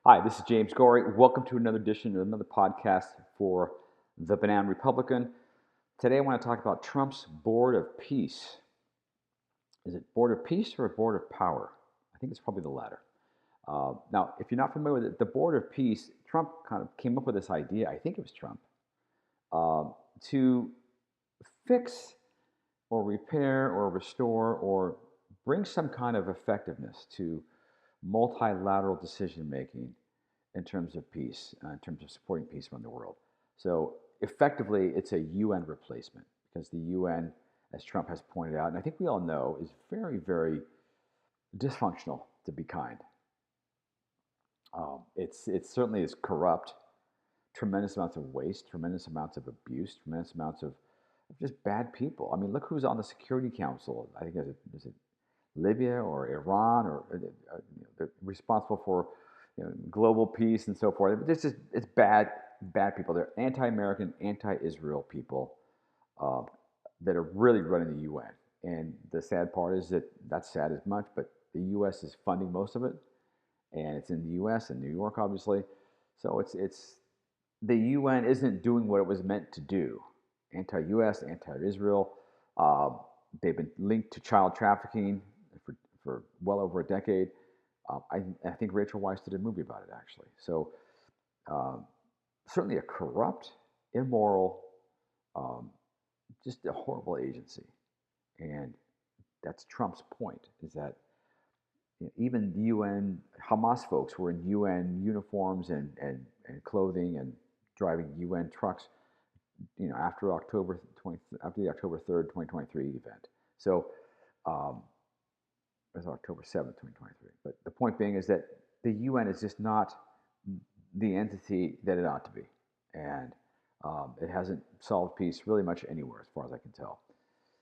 Hi, this is James Gorey. Welcome to another edition of another podcast for the Banana Republican. Today I want to talk about Trump's Board of Peace. Is it Board of Peace or a Board of Power? I think it's probably the latter. Now, if you're not familiar with it, the Board of Peace, Trump kind of came up with this idea, I think it was Trump, to fix or repair or restore or bring some kind of effectiveness to multilateral decision making in terms of peace, in terms of supporting peace around the world. So effectively, it's a UN replacement because the UN, as Trump has pointed out, and I think we all know, is very, very dysfunctional, to be kind. It certainly is corrupt, tremendous amounts of waste, tremendous amounts of abuse, tremendous amounts of just bad people. I mean, look who's on the Security Council. I think is it Libya or Iran or they're responsible for global peace and so forth. It's bad people. They're anti-American, anti-Israel people uh, that are really running the UN. And the sad part is that that's sad as much, but the U.S. is funding most of it, and it's in the U.S. and New York, obviously. So it's the UN isn't doing what it was meant to do. Anti-U.S., anti-Israel. Uh, they've been linked to child trafficking for well over a decade. I think Rachel Weisz did a movie about it, actually. So um, certainly a corrupt, immoral, um, just a horrible agency. And that's Trump's point, is that even the UN, Hamas folks were in UN uniforms and clothing and driving UN trucks, after after the October 3rd, 2023 event. So um, it was October 7th, 2023. But the point being is that the UN is just not the entity that it ought to be. And it hasn't solved peace really much anywhere, as far as I can tell.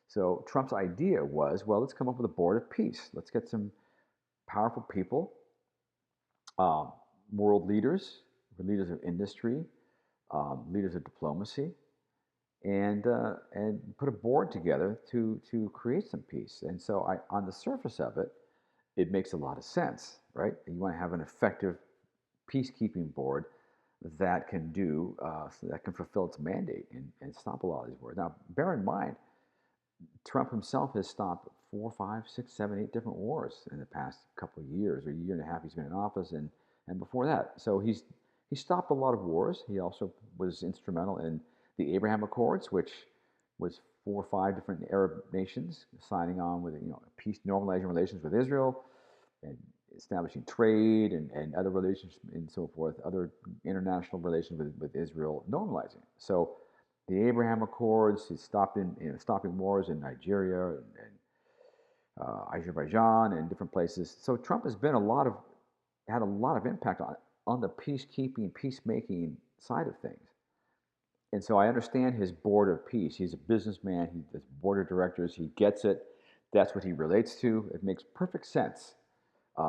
So Trump's idea was, well, let's come up with a board of peace. Let's get some powerful people, um, world leaders, leaders of industry, leaders of diplomacy, and put a board together to create some peace. And so, on the surface of it, it makes a lot of sense, right? You want to have an effective peacekeeping board that can that can fulfill its mandate and stop a lot of these wars. Now, bear in mind, Trump himself has stopped 4, 5, 6, 7, 8 different wars in the past couple of years, or a year and a half he's been in office, and before that. So he stopped a lot of wars. He also was instrumental in the Abraham Accords, which was 4 or 5 different Arab nations signing on with peace, normalizing relations with Israel, and establishing trade and other relations and so forth, other international relations with Israel normalizing. So the Abraham Accords, he stopped stopping wars in Nigeria and Azerbaijan and different places. So Trump has had a lot of impact on the peacekeeping, peacemaking side of things. And so I understand his board of peace. He's a businessman. He has board of directors. He gets it. That's what he relates to. It makes perfect sense.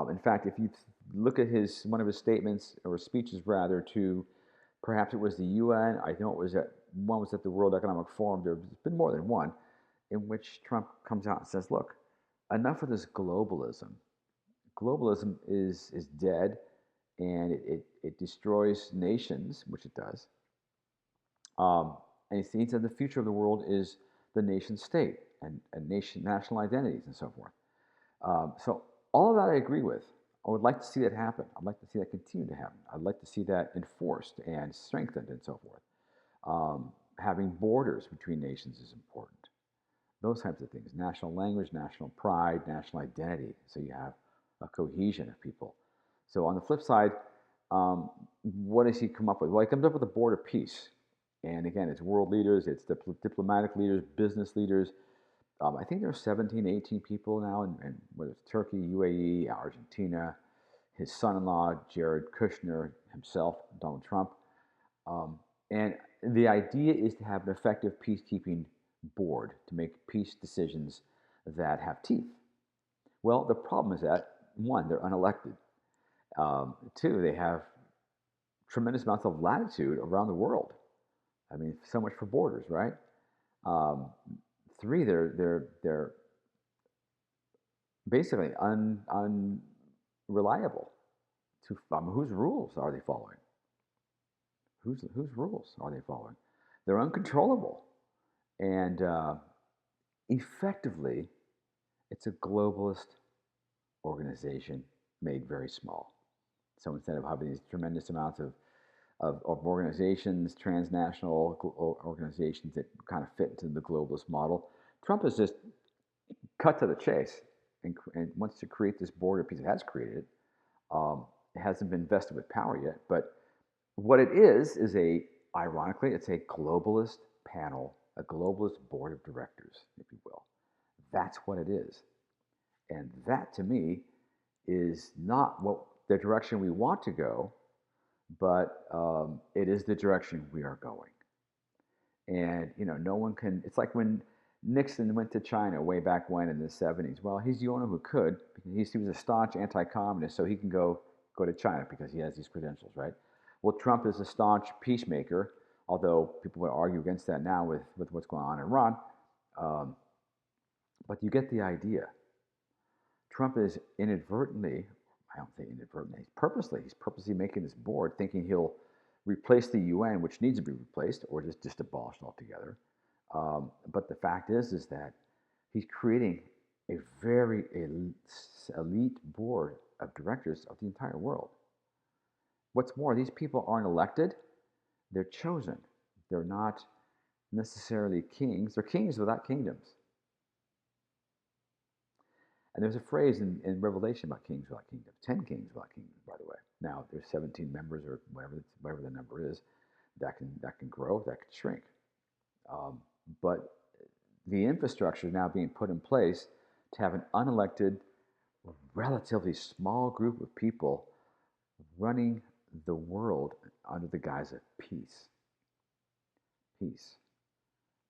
In fact, if you look at one of his statements or speeches rather to perhaps it was the UN. I know one was at the World Economic Forum. There's been more than one in which Trump comes out and says, "Look, enough of this globalism. Globalism is dead, and it destroys nations, which it does. And he said the future of the world is the nation state and national identities and so forth. So all of that I agree with. I would like to see that happen. I'd like to see that continue to happen. I'd like to see that enforced and strengthened and so forth. Having borders between nations is important. Those types of things. National language, national pride, national identity. So you have a cohesion of people. So on the flip side, what does he come up with? Well, he comes up with a board of peace. And again, it's world leaders, it's diplomatic leaders, business leaders. I think there are 17, 18 people now, and whether it's Turkey, UAE, Argentina, his son-in-law, Jared Kushner, himself, Donald Trump. And the idea is to have an effective peacekeeping board to make peace decisions that have teeth. Well, the problem is that, one, they're unelected. Two, they have tremendous amounts of latitude around the world. I mean, so much for borders, right? Um, Three, they're basically unreliable Whose rules are they following? Whose rules are they following? They're uncontrollable, and effectively, it's a globalist organization made very small. So instead of having these tremendous amounts of organizations, transnational organizations that kind of fit into the globalist model, Trump has just cut to the chase and wants to create this border peace. It has created it. It hasn't been vested with power yet, but what it is ironically, it's a globalist panel, a globalist board of directors, if you will. That's what it is. And that to me is not what the direction we want to go, but it is the direction we are going. And no one can. It's like when Nixon went to China way back when in the '70s. Well, he's the only one who could because he was a staunch anti-communist, so he can go to China because he has these credentials, right? Well, Trump is a staunch peacemaker, although people would argue against that now with what's going on in Iran. But you get the idea. Trump is inadvertently, I don't think inadvertently, he's purposely making this board thinking he'll replace the UN, which needs to be replaced, or just abolished altogether. But the fact is that he's creating a very elite board of directors of the entire world. What's more, these people aren't elected, they're chosen. They're not necessarily kings, they're kings without kingdoms. And there's a phrase in Revelation about kings without kingdoms. 10 kings without kingdoms, by the way. Now, there's 17 members or whatever the number is. That can grow, that can shrink. But the infrastructure is now being put in place to have an unelected, relatively small group of people running the world under the guise of peace. Peace.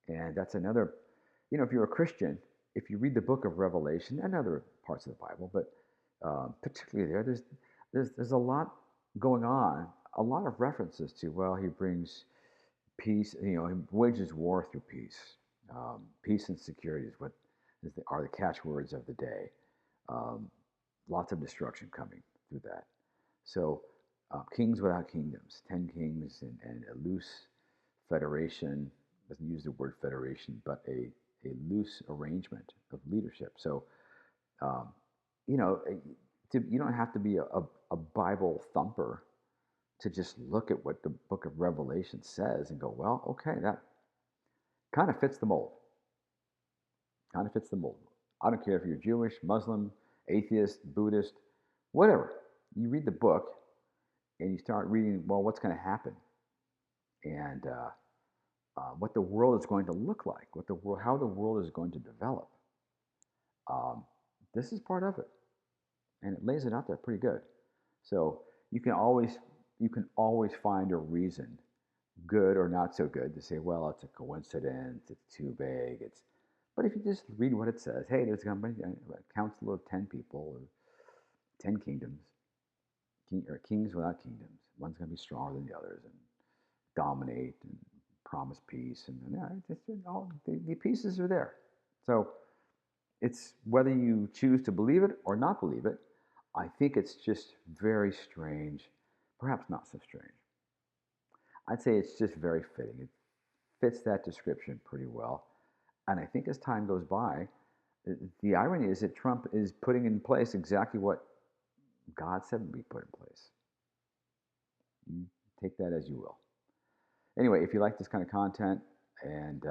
And that's another, if you're a Christian, if you read the book of Revelation and other parts of the Bible, but particularly there's a lot going on, a lot of references to, well, he brings peace, he wages war through peace. Peace and security are the catchwords of the day. Lots of destruction coming through that. So kings without kingdoms, 10 kings and a loose federation, doesn't use the word federation, but a loose arrangement of leadership. So, you don't have to be a Bible thumper to just look at what the book of Revelation says and go, well, okay, that kind of fits the mold. Kind of fits the mold. I don't care if you're Jewish, Muslim, atheist, Buddhist, whatever. You read the book and you start reading, well, what's going to happen? And what the world is going to look like, how the world is going to develop. This is part of it, and it lays it out there pretty good. So you can always find a reason, good or not so good, to say, well, it's a coincidence, it's too vague, But if you just read what it says, hey, there's going to be a council of 10 people, or 10 kingdoms, or kings without kingdoms. One's going to be stronger than the others and dominate and promise peace, and all the pieces are there. So it's whether you choose to believe it or not believe it. I think it's just very strange, perhaps not so strange. I'd say it's just very fitting. It fits that description pretty well. And I think as time goes by, the irony is that Trump is putting in place exactly what God said would be put in place. You take that as you will. Anyway, if you like this kind of content, and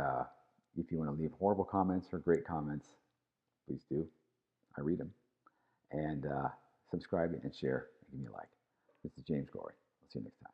if you want to leave horrible comments or great comments, please do. I read them. And subscribe and share and give me a like. This is James Gorey. I'll see you next time.